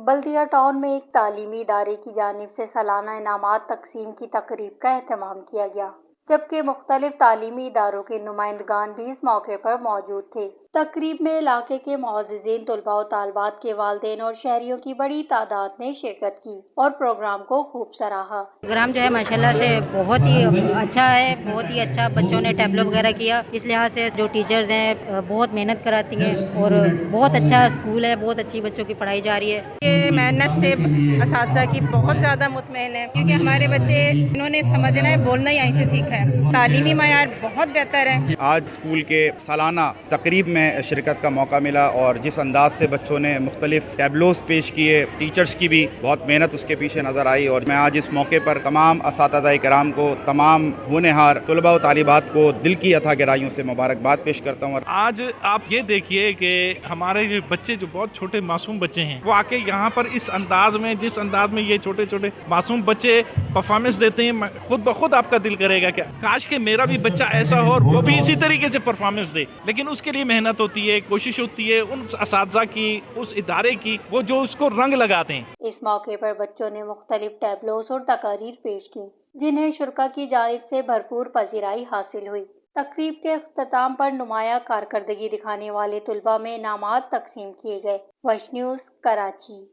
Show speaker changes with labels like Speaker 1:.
Speaker 1: بلدیہ ٹاؤن میں ایک تعلیمی ادارے کی جانب سے سالانہ انعامات تقسیم کی تقریب کا اہتمام کیا گیا، جبکہ مختلف تعلیمی اداروں کے نمائندگان بھی اس موقع پر موجود تھے۔ تقریب میں علاقے کے معززین، طلباء و طالبات کے والدین اور شہریوں کی بڑی تعداد نے شرکت کی اور پروگرام کو خوب سراہا۔
Speaker 2: پروگرام جو ہے ماشاءاللہ سے بہت ہی اچھا ہے، بہت ہی اچھا، بچوں نے ٹیبلو وغیرہ کیا، اس لحاظ سے جو ٹیچرز ہیں بہت محنت کراتی ہیں اور بہت اچھا اسکول ہے، بہت اچھی بچوں کی پڑھائی جاری ہے۔
Speaker 3: یہ محنت سے اساتذہ کی بہت زیادہ مطمئن ہے، کیونکہ ہمارے بچے انہوں نے سمجھنا ہے، بولنا ہی یہیں سے سیکھا ہے۔ تعلیمی معیار بہت بہتر ہے۔
Speaker 4: آج اسکول کے سالانہ تقریب میں شرکت کا موقع ملا اور جس انداز سے بچوں نے مختلف ٹیبلوز پیش کیے، ٹیچرز کی بھی بہت محنت اس کے پیچھے نظر آئی، اور میں آج اس موقع پر تمام اساتذہ کرام کو، تمام ہونہار طلباء و طالبات کو دل کی اتھا گہرائیوں سے مبارکباد پیش کرتا ہوں۔
Speaker 5: آج آپ یہ دیکھیے کہ ہمارے بچے جو بہت چھوٹے معصوم بچے ہیں، وہ آ کے یہاں پر اس انداز میں، جس انداز میں یہ چھوٹے چھوٹے معصوم بچے پرفارمنس دیتے ہیں، خود بخود آپ کا دل کرے گا کہ کاش کہ میرا بھی بچہ ایسا ہو اور وہ بھی اسی طریقے سے پرفارمنس دے۔ لیکن اس کے لیے محنت ہوتی ہے، کوشش ہوتی ہے ان اساتذہ کی، اس ادارے کی، وہ جو اس کو رنگ لگاتے ہیں۔
Speaker 1: اس موقع پر بچوں نے مختلف ٹیبلوز اور تقاریر پیش کی، جنہیں شرکاء کی جانب سے بھرپور پذیرائی حاصل ہوئی۔ تقریب کے اختتام پر نمایاں کارکردگی دکھانے والے طلباء میں انعامات تقسیم کیے گئے۔ ویش نیوز، کراچی۔